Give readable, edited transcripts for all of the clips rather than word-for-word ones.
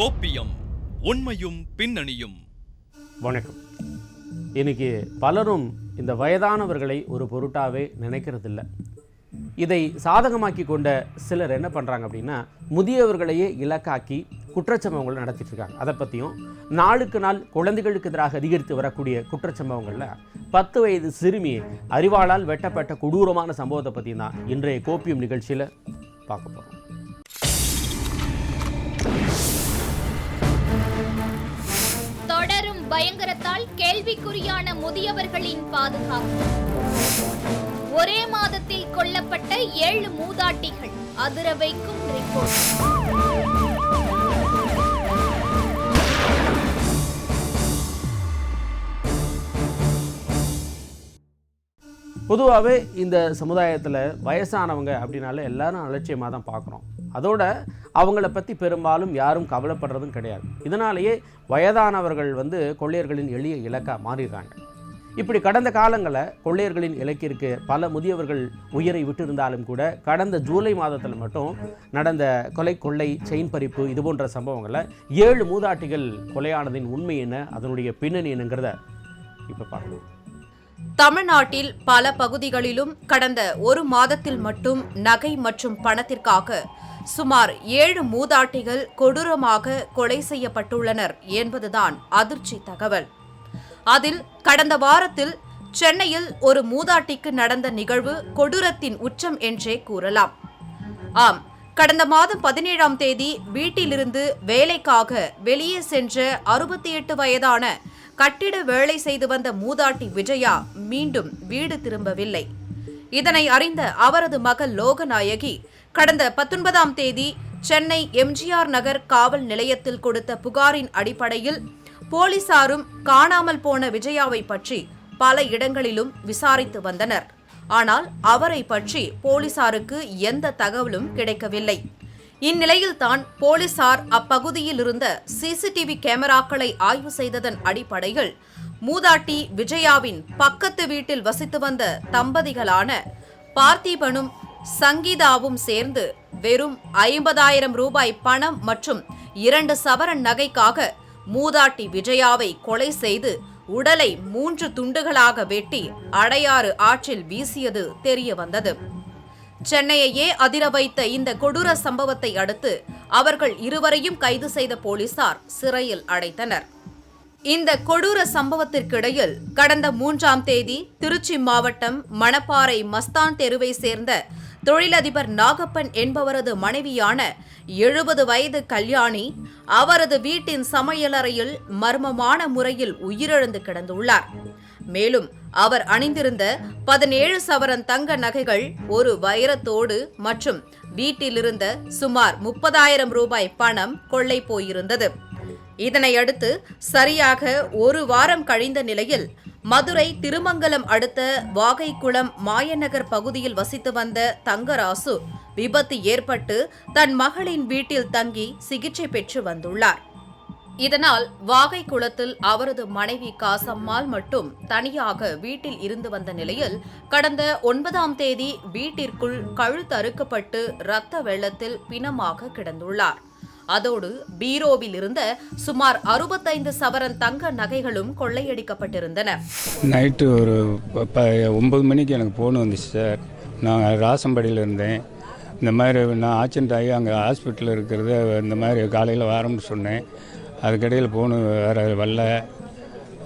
கோப்பியம், உண்மையும் பின்னணியும். வணக்கம். இன்னைக்கு பலரும் இந்த வயதானவர்களை ஒரு பொருட்டாவே நினைக்கிறதில்ல. இதை சாதகமாக்கி கொண்ட சிலர் என்ன பண்ணுறாங்க அப்படின்னா, முதியவர்களையே இலக்காக்கி குற்றச்சம்பவங்களை நடத்திட்டு இருக்காங்க. அதை பற்றியும் நாளுக்கு நாள் குழந்தைகளுக்கு எதிராக அதிகரித்து வரக்கூடிய குற்றச்சம்பவங்களில் 10 வயது சிறுமி அறிவாளால் வெட்டப்பட்ட கொடூரமான சம்பவத்தை பற்றி தான் இன்றைய கோப்பியம் நிகழ்ச்சியில் பார்க்க போகிறோம். தொடரும் பயங்கரத்தால் கேள்விக்குறியான முதியவர்களின் பாதுகாப்பு. ஒரே மாதத்தில் கொல்லப்பட்ட 7 மூதாட்டிகள், அதிர வைக்கும் ரிப்போர்ட். பொதுவாகவே இந்த சமுதாயத்தில் வயசானவங்க அப்படின்னால எல்லாரும் அலட்சியமாக தான் பார்க்குறோம். அதோட அவங்கள பற்றி பெரும்பாலும் யாரும் கவலைப்படுறதும் கிடையாது. இதனாலேயே வயதானவர்கள் கொள்ளையர்களின் எளிய இலக்காக மாறிடுறாங்க. இப்படி கடந்த காலங்களில் கொள்ளையர்களின் இலக்கிற்கு பல முதியவர்கள் உயிரை விட்டிருந்தாலும் கூட கடந்த ஜூலை மாதத்தில் மட்டும் நடந்த கொள்ளை, செயின் பறிப்பு இது போன்ற சம்பவங்களில் 7 மூதாட்டிகள் கொலையானதின் உண்மை என்ன, அதனுடைய பின்னணி என்னங்கிறத இப்போ பார்க்கலாம். தமிழ்நாட்டில் பல பகுதிகளிலும் கடந்த ஒரு மாதத்தில் மட்டும் நகை மற்றும் பணத்திற்காக சுமார் 7 மூதாட்டிகள் கொடூரமாக கொலை செய்யப்பட்டுள்ளனர் என்பதுதான் அதிர்ச்சி தகவல். அதில் கடந்த வாரத்தில் சென்னையில் ஒரு மூதாட்டிக்கு நடந்த நிகழ்வு கொடூரத்தின் உச்சம் என்றே கூறலாம். ஆம், கடந்த மாதம் 17ஆம் தேதி வீட்டிலிருந்து வேலைக்காக வெளியே சென்ற 68 வயதான கட்டிட வேலை செய்து வந்த மூதாட்டி விஜயா மீண்டும் வீடு திரும்பவில்லை. இதனை அறிந்த அவரது மகள் லோகநாயகி கடந்த 19ஆம் தேதி சென்னை எம்ஜிஆர் நகர் காவல் நிலையத்தில் கொடுத்த புகாரின் அடிப்படையில் போலீசாரும் காணாமல் போன விஜயாவை பற்றி பல இடங்களிலும் விசாரித்து வந்தனர். ஆனால் அவரை பற்றி போலீசாருக்கு எந்த தகவலும் கிடைக்கவில்லை. இந்நிலையில்தான் போலீசார் அப்பகுதியில் இருந்த சிசிடிவி கேமராக்களை ஆய்வு செய்ததன் அடிப்படையில் மூதாட்டி விஜயாவின் பக்கத்து வீட்டில் வசித்து வந்த தம்பதிகளான பார்த்திபனும் சங்கீதாவும் சேர்ந்து வெறும் 50,000 ரூபாய் பணம் மற்றும் 2 சவரன் நகைக்காக மூதாட்டி விஜயாவை கொலை செய்து உடலை 3 துண்டுகளாக வெட்டி அடையாறு ஆற்றில் வீசியது தெரிய வந்தது. சென்னையையே அதிர வைத்த இந்த கொடூர சம்பவத்தை அடுத்து அவர்கள் இருவரையும் கைது செய்த போலீசார் சிறையில் அடைத்தனர். இந்த கொடூர சம்பவத்திற்கிடையில் கடந்த 3ஆம் தேதி திருச்சி மாவட்டம் மணப்பாறை மஸ்தான் தெருவை சேர்ந்த தொழிலதிபர் நாகப்பன் என்பவரது மனைவியான 70 வயது கல்யாணி அவரது வீட்டின் சமையலறையில் மர்மமான முறையில் உயிரிழந்து கிடந்துள்ளார். மேலும் அவர் அணிந்திருந்த 17 சவரன் தங்க நகைகள், ஒரு வைரத்தோடு மற்றும் வீட்டிலிருந்த சுமார் 30,000 ரூபாய் பணம் கொள்ளை போயிருந்தது. இதனையடுத்து சரியாக ஒரு வாரம் கழிந்த நிலையில் மதுரை திருமங்கலம் அடுத்த வாகைக்குளம் மாயநகர் பகுதியில் வசித்து வந்த தங்கராசு விபத்து ஏற்பட்டு தன் மகளின் வீட்டில் தங்கி சிகிச்சை பெற்று வந்துள்ளார். இதனால் வாகைக்குளத்தில் அவரது மனைவி காசம்மாள் மட்டும் தனியாக வீட்டில் இருந்து வந்த நிலையில் கடந்த 9ஆம் தேதி வீட்டிற்குள் கழுத்தறுக்கப்பட்டு இரத்த வெள்ளத்தில் பிணமாக கிடந்துள்ளார். அதோடு பீரோவில் இருந்த சுமார் 65 சவரன் தங்க நகைகளும் கொள்ளையடிக்கப்பட்டிருந்தன. நைட்டு ஒரு 9 மணிக்கு எனக்கு ஃபோன் வந்துச்சு சார். நான் ராசம்படியில் இருந்தேன். இந்த மாதிரி நான் ஆக்சிடென்ட் ஆகி அங்கே ஹாஸ்பிட்டலில் இருக்கிறத இந்த மாதிரி காலையில் வாரம்னு சொன்னேன். அதுக்கிடையில் ஃபோனு வேறு வரல.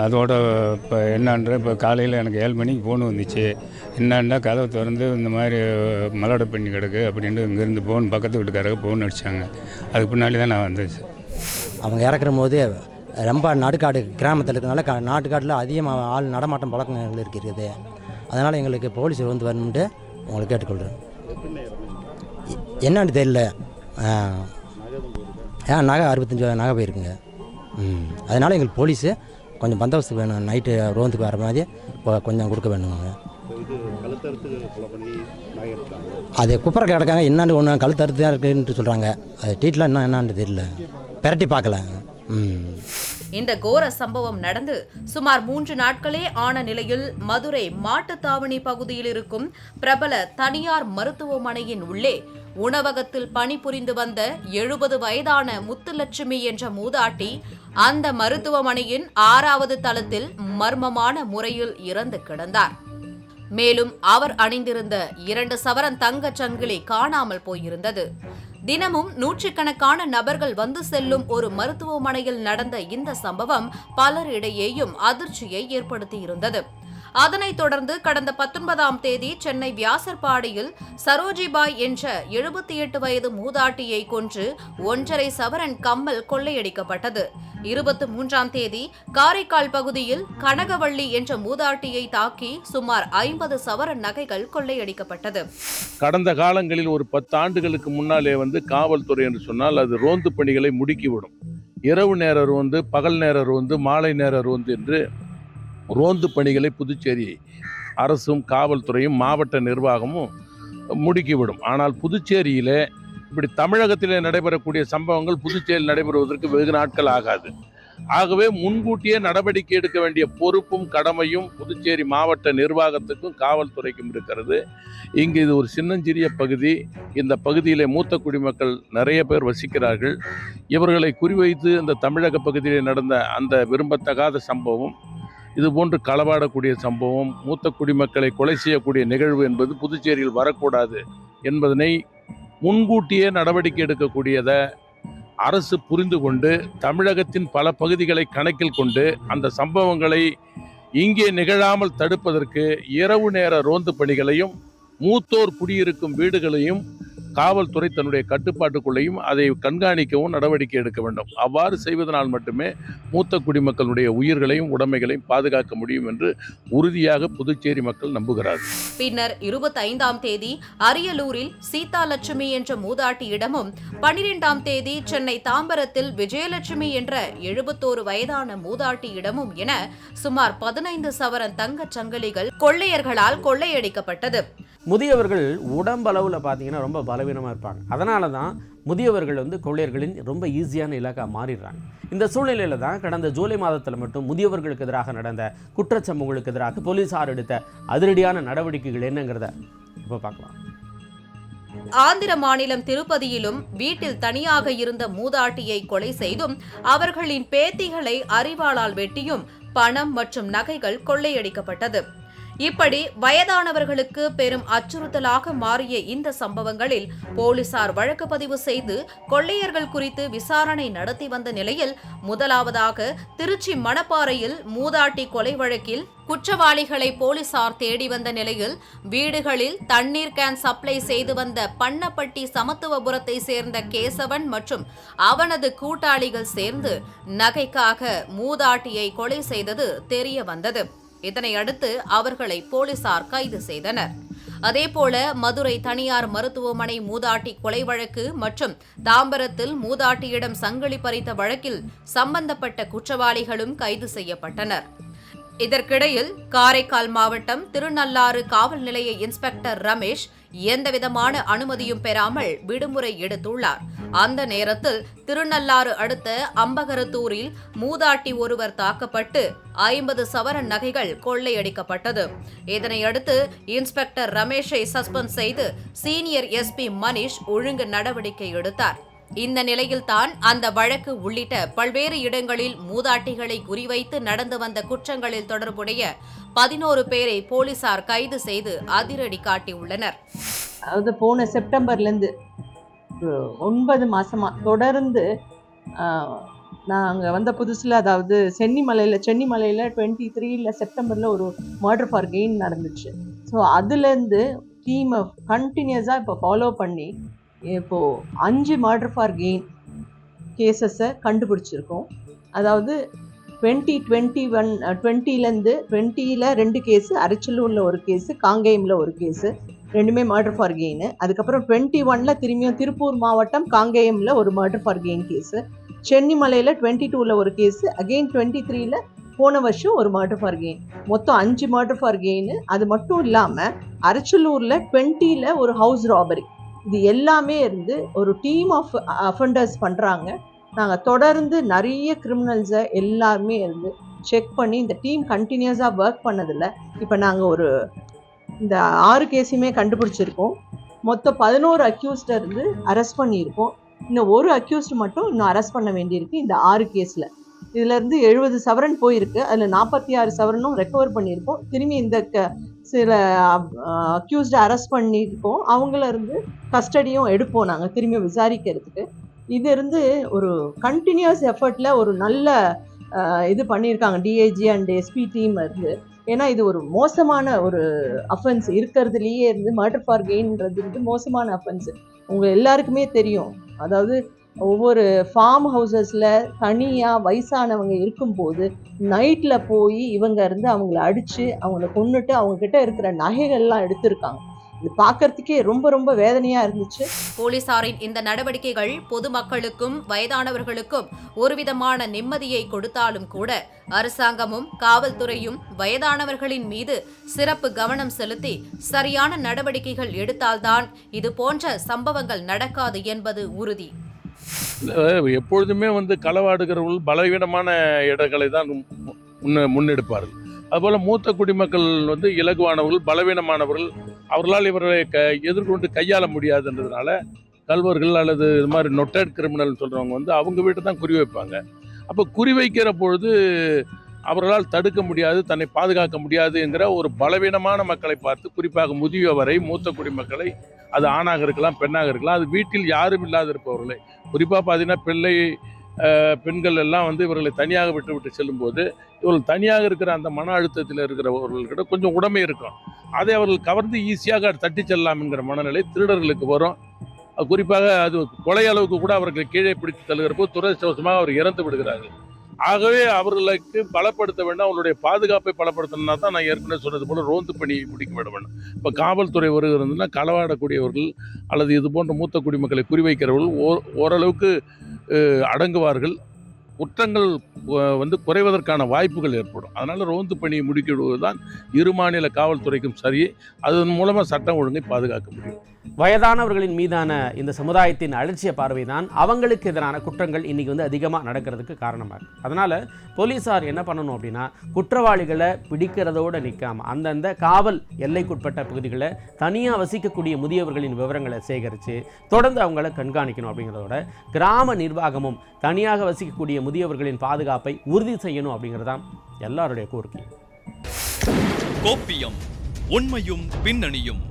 அதோட இப்போ என்னன்ற இப்போ காலையில் எனக்கு 7 மணிக்கு ஃபோன் வந்துச்சு. என்னன்னா கதவை திறந்து இந்த மாதிரி மலோட பண்ணி கிடக்கு அப்படின்ட்டு இங்கேருந்து ஃபோன் பக்கத்து வீட்டுக்காரங்க ஃபோன் அடித்தாங்க. அதுக்கு பின்னாடி தான் நான் வந்துச்சு. அவங்க இறக்குற போது ரொம்ப நடுக்காடு கிராமத்தில் இருக்கிறதுனால நாட்டுக்காட்டில் அதிகமாக ஆள் நடமாட்டம் பழக்கங்கள் இருக்கிறது. அதனால் எங்களுக்கு போலீஸ் வரணுன்ட்டு உங்களை கேட்டுக்கொள்கிறேன். என்னன்னு தெரியல. நகை 65 நகை போயிருக்குங்க. அதனால் எங்களுக்கு போலீஸு கொஞ்சம் பந்தோபஸ்து வேணும். நைட்டு ரோந்துக்கு வர மாதிரி கொஞ்சம் கொடுக்க வேணுங்க. அது குப்பரை கிடக்காங்க. என்னான்னு ஒன்று கழுத்தறுத்து தான் இருக்குன்னு சொல்கிறாங்க. அது டீட்டெலாம் என்னான்னு தெரியல. பெரட்டி பார்க்கல. இந்த கோர சம்பவம் நடந்து சுமார் 3 நாட்களே ஆன நிலையில் மதுரை மாட்டுத்தாவணி பகுதியில் இருக்கும் பிரபல தனியார் மருத்துவமனையின் உள்ளே உணவகத்தில் பணிபுரிந்து வந்த 70 வயதான முத்துலட்சுமி என்ற மூதாட்டி அந்த மருத்துவமனையின் 6வது தளத்தில் மர்மமான முறையில் இறந்து கிடந்தார். மேலும் அவர் அணிந்திருந்த 2 சவரன் தங்கச் சங்கிலி காணாமல் போயிருந்தது. தினமும் நூற்றுக்கணக்கான நபர்கள் வந்து செல்லும் ஒரு மருத்துவமனையில் நடந்த இந்த சம்பவம் பலரிடையேயும் அதிர்ச்சியை ஏற்படுத்தியிருந்தது. அதனைத் தொடர்ந்து கடந்த 19ஆம் தேதி சென்னை வியாசர்பாடியில் சரோஜிபாய் என்ற 78 வயது மூதாட்டியை கொன்று 1.5 சவரன் கம்மல் கொள்ளையடிக்கப்பட்டது. 23ஆம் தேதி காரைக்கால் பகுதியில் கனகவள்ளி என்ற மூதாட்டியை தாக்கி சுமார் 50 சவரன் நகைகள் கொள்ளையடிக்கப்பட்டது. கடந்த காலங்களில் ஒரு 10 ஆண்டுகளுக்கு முன்னாலே காவல்துறை என்று சொன்னால் அது ரோந்து பணிகளை முடுக்கிவிடும். இரவு நேர ரோந்து, பகல் நேர ரோந்து, மாலை நேர ரோந்து என்று ரோந்து பணிகளை புதுச்சேரி அரசும் காவல்துறையும் மாவட்ட நிர்வாகமும் முடுக்கிவிடும். ஆனால் புதுச்சேரியிலே இப்படி தமிழகத்திலே நடைபெறக்கூடிய சம்பவங்கள் புதுச்சேரியில் நடைபெறுவதற்கு வெகு நாட்கள் ஆகாது. ஆகவே முன்கூட்டியே நடவடிக்கை எடுக்க வேண்டிய பொறுப்பும் கடமையும் புதுச்சேரி மாவட்ட நிர்வாகத்துக்கும் காவல்துறைக்கும் இருக்கிறது. இங்கு இது ஒரு சின்னஞ்சிறிய பகுதி. இந்த பகுதியிலே மூத்த குடிமக்கள் நிறைய பேர் வசிக்கிறார்கள். இவர்களை குறிவைத்து இந்த தமிழக பகுதியிலே நடந்த அந்த விரும்பத்தகாத சம்பவம், இதுபோன்று களவாடக்கூடிய சம்பவம், மூத்த குடிமக்களை கொலை செய்யக்கூடிய நிகழ்வு என்பது புதுச்சேரியில் வரக்கூடாது என்பதனை முன்கூட்டியே நடவடிக்கை எடுக்கக்கூடியதை அரசு புரிந்து கொண்டு தமிழகத்தின் பல பகுதிகளை கணக்கில் கொண்டு அந்த சம்பவங்களை இங்கே நிகழாமல் தடுப்பதற்கு இரவு நேர ரோந்து பணிகளையும் மூத்தோர் குடியிருக்கும் வீடுகளையும் காவல்துறை தன்னுடைய கட்டுப்பாட்டுக்குள்ளேயும் அதை கண்காணிக்கவும் நடவடிக்கை எடுக்க வேண்டும். அவ்வாறு செய்வதனால் மட்டுமே மூத்த குடிமக்களுடைய உயிர்களையும் உடைமைகளையும் பாதுகாக்க முடியும் என்று உறுதியாக புதுச்சேரி மக்கள் நம்புகிறார்கள். பின்னர் 25ஆம் தேதி அரியலூரில் சீதாலட்சுமி என்ற மூதாட்டியிடமும், 12ஆம் தேதி சென்னை தாம்பரத்தில் விஜயலட்சுமி என்ற 71 வயதான மூதாட்டியிடமும் என சுமார் 15 சவரன் தங்கச் சங்கிலிகள் கொள்ளையர்களால் கொள்ளையடிக்கப்பட்டது. முதியவர்கள் உடம்பளவில் பார்த்தீங்கன்னா ரொம்ப பலவீனமாக இருப்பாங்க. அதனால தான் முதியவர்கள் கொள்ளையர்களின் ரொம்ப ஈஸியான இலக்கா மாறிடுறாங்க. இந்த சூழ்நிலையில் தான் கடந்த ஜூலை மாதத்தில் மட்டும் முதியவர்களுக்கு எதிராக நடந்த குற்றச்சம்பவங்களுக்கு எதிராக போலீசார் எடுத்த அதிரடியான நடவடிக்கைகள் என்னங்கிறத இப்போ பார்க்கலாம். ஆந்திர மாநிலம் திருப்பதியிலும் வீட்டில் தனியாக இருந்த மூதாட்டியை கொலை செய்தும் அவர்களின் பேத்திகளை அரிவாளால் வெட்டியும் பணம் மற்றும் நகைகள் கொள்ளையடிக்கப்பட்டது. இப்படி வயதானவர்களுக்கு பெரும் அச்சுறுத்தலாக மாறிய இந்த சம்பவங்களில் போலீசார் வழக்கு பதிவு செய்து கொள்ளையர்கள் குறித்து விசாரணை நடத்தி வந்த நிலையில், முதலாவதாக திருச்சி மணப்பாறையில் மூதாட்டி கொலை வழக்கில் குற்றவாளிகளை போலீசார் தேடி வந்த நிலையில், வீடுகளில் தண்ணீர் கேன் சப்ளை செய்து வந்த பண்ணப்பட்டி சமத்துவபுரத்தை சேர்ந்த கேசவன் மற்றும் அவனது கூட்டாளிகள் சேர்ந்து நகைக்காக மூதாட்டியை கொலை செய்தது தெரிய வந்தது. இதனையடுத்து அவர்களை போலீசார் கைது செய்தனர். அதேபோல மதுரை தனியார் மருத்துவமனை மூதாட்டி கொலை வழக்கு மற்றும் தாம்பரத்தில் மூதாட்டியிடம் சங்கிலி பறித்த வழக்கில் சம்பந்தப்பட்ட குற்றவாளிகளும் கைது செய்யப்பட்டனர். இதற்கிடையில் காரைக்கால் மாவட்டம் திருநள்ளாறு காவல் நிலைய இன்ஸ்பெக்டர் ரமேஷ் எந்தவிதமான அனுமதியும் பெறாமல் விடுமுறை எடுத்துள்ளார். அந்த நேரத்தில் திருநள்ளாறு அடுத்த அம்பகரத்தூரில் மூதாட்டி ஒருவர் தாக்கப்பட்டு 50 சவரன் நகைகள் கொள்ளையடிக்கப்பட்டது. இதனையடுத்து இன்ஸ்பெக்டர் ரமேஷை சஸ்பெண்ட் செய்து சீனியர் எஸ்பி மணிஷ் ஒழுங்கு நடவடிக்கை எடுத்தார். இந்த நிலையில்தான் அந்த வழக்கு உள்ளிட்ட பல்வேறு இடங்களில் மூதாட்டிகளை குறிவைத்து நடந்து வந்த குற்றங்களில் தொடர்புடைய 11 பேரை போலீசார் கைது செய்து அதிரடி காட்டியுள்ளனர். அதாவது போன செப்டம்பர்லேருந்து 9 மாசமா தொடர்ந்து நாங்கள் வந்த புதுசில், அதாவது சென்னிமலையில் 23 செப்டம்பரில் ஒரு மர்டர் ஃபார் கெயின் நடந்துச்சு. ஸோ அதுலேருந்து டீமை கண்டினியூஸாக இப்போ ஃபாலோ பண்ணி இப்போது 5 மர்டர் ஃபார் கெயின் கேசஸை கண்டுபிடிச்சிருக்கோம். அதாவது 2020லேருந்து 20ல் 2 கேஸு, அரிச்சலூரில் ஒரு கேஸு, காங்கேயமில் ஒரு கேஸு, ரெண்டுமே மர்டர் ஃபார் கெயின். அதுக்கப்புறம் 21ல் திரும்பியும் திருப்பூர் மாவட்டம் காங்கேயமில் ஒரு மர்டர் ஃபார் கெயின் கேஸு, சென்னிமலையில் 22ல் ஒரு கேஸு, அகெயின் 23ல் போன வருஷம் ஒரு மர்டர் ஃபார் கெயின். மொத்தம் 5 மர்டர் ஃபார் கெயின். அது மட்டும் இல்லாமல் அரிச்சலூரில் 20ல் ஒரு ஹவுஸ் ராபரி. இது எல்லாமே இருந்து ஒரு டீம் ஆஃப் அஃபெண்டர்ஸ் பண்ணுறாங்க. நாங்கள் தொடர்ந்து நிறைய கிரிமினல்ஸை எல்லாருமே இருந்து செக் பண்ணி இந்த டீம் கண்டினியூஸாக ஒர்க் பண்ணதில் இப்போ நாங்கள் இந்த 6 கேஸையுமே கண்டுபிடிச்சிருக்கோம். மொத்தம் 11 அக்யூஸ்டை இருந்து அரெஸ்ட் பண்ணியிருக்கோம். இன்னும் ஒரு அக்யூஸ்ட் மட்டும் இன்னும் அரெஸ்ட் பண்ண வேண்டியிருக்கு இந்த 6 கேஸில். இதுலேருந்து 70 சவரன் போயிருக்கு, அதில் 46 சவரனும் ரெக்கவர் பண்ணியிருக்கோம். திரும்பி இந்த சில அக்யூஸ்டை அரெஸ்ட் பண்ணியிருக்கோம், அவங்கள இருந்து கஸ்டடியும் எடுப்போம் நாங்கள் திரும்பி விசாரிக்கிறதுக்கு. இது இருந்து ஒரு கண்டினியூஸ் எஃபர்ட்டில் ஒரு நல்ல இது பண்ணியிருக்காங்க டிஐஜி அண்ட் எஸ்பி டீம் இருந்து. ஏன்னா இது ஒரு மோசமான ஒரு அஃபென்ஸ் இருக்கிறதுலையே இருந்து மர்டர் ஃபார் கெயின்ன்றது வந்து மோசமான அஃபென்ஸ். உங்கள் எல்லாருக்குமே தெரியும், அதாவது ஒவ்வொரு ஃபார்ம் ஹவுசஸில் தனியாக வயசானவங்க இருக்கும்போது நைட்டில் போய் இவங்க இருந்து அவங்கள அடித்து அவங்கள கொன்னுட்டு அவங்கக்கிட்ட இருக்கிற நகைகள்லாம் எடுத்திருக்காங்க. இது பார்க்கறதுக்கே ரொம்ப ரொம்ப வேதனையாக இருந்துச்சு. போலீசாரின் இந்த நடவடிக்கைகள் பொதுமக்களுக்கும் வயதானவர்களுக்கும் ஒருவிதமான நிம்மதியை கொடுத்தாலும் கூட அரசாங்கமும் காவல்துறையும் வயதானவர்களின் மீது சிறப்பு கவனம் செலுத்தி சரியான நடவடிக்கைகள் எடுத்தால்தான் இது போன்ற சம்பவங்கள் நடக்காது என்பது உறுதி. எப்பொழுதுமே வந்து களவாடுகிறவர்கள் பலவீனமான இடங்களை தான் முன்னெடுப்பார்கள். அதுபோல் மூத்த குடிமக்கள் வந்து இலகுவானவர்கள், பலவீனமானவர்கள், அவர்களால் இவர்களை எதிர்கொண்டு கையாள முடியாதுன்றதுனால கல்வர்கள் அல்லது இது மாதிரி நொட்டட் கிரிமினல் சொல்கிறவங்க வந்து அவங்க வீட்டை தான் குறி வைப்பாங்க. அப்போ குறி வைக்கிற பொழுது அவர்களால் தடுக்க முடியாது, தன்னை பாதுகாக்க முடியாதுங்கிற ஒரு பலவீனமான மக்களை பார்த்து, குறிப்பாக முதியவரை, மூத்த குடிமக்களை, அது ஆணாக இருக்கலாம் பெண்ணாக இருக்கலாம், அது வீட்டில் யாரும் இல்லாத இருப்பவர்களை, குறிப்பாக பார்த்தீங்கன்னா பெண்கள் எல்லாம் வந்து இவர்களை தனியாக விட்டு செல்லும்போது இவர்கள் தனியாக இருக்கிற அந்த மன அழுத்தத்தில் இருக்கிறவர்கள்கிட்ட கொஞ்சம் உடைமை இருக்கும். அதை அவர்கள் கவர்ந்து ஈஸியாக தட்டி செல்லலாம் என்கிற மனநிலை திருடர்களுக்கு வரும். குறிப்பாக அது கொலை அளவுக்கு கூட அவர்களை கீழே பிடித்து தள்ளுகிறப்போ துரதிர்ஷ்டவசமாக அவர் இறந்து விடுகிறார்கள். ஆகவே அவர்களுக்கு பலப்படுத்த வேண்டும், அவர்களுடைய பாதுகாப்பை பலப்படுத்தணும்னா தான் நான் ஏற்கனவே சொன்னது போல ரோந்து பணியை முடிக்க விட வேண்டும். இப்போ காவல்துறை வருகிறதுனா களவாடக்கூடியவர்கள் அல்லது இது போன்ற மூத்த குடிமக்களை குறிவைக்கிறவர்கள் ஓரளவுக்கு அடங்குவார்கள். குற்றங்கள் வந்து குறைவதற்கான வாய்ப்புகள் ஏற்படும். அதனால் ரோந்து பணியை முடிக்கிடுவது தான் இரு மாநில காவல்துறைக்கும் சரி. அதன் மூலமாக சட்டம் ஒழுங்கை பாதுகாக்க முடியும். வயதானவர்களின் மீதான இந்த சமுதாயத்தின் அலட்சிய பார்வை தான் அவங்களுக்கு எதிரான குற்றங்கள் இன்றைக்கி வந்து அதிகமாக நடக்கிறதுக்கு காரணமாக இருக்குது. அதனால் போலீஸார் என்ன பண்ணணும் அப்படின்னா, குற்றவாளிகளை பிடிக்கிறதோடு நிற்காமல் அந்தந்த காவல் எல்லைக்குட்பட்ட பகுதிகளை தனியாக வசிக்கக்கூடிய முதியவர்களின் விவரங்களை சேகரித்து தொடர்ந்து அவங்கள கண்காணிக்கணும். அப்படிங்கிறதோட கிராம நிர்வாகமும் தனியாக வசிக்கக்கூடிய முதியவர்களின் பாதுகாப்பை உறுதி செய்யணும் அப்படிங்கிறதான் எல்லாருடைய கோரிக்கை. கோப்பியம் உண்மையும் பின்னணியும்.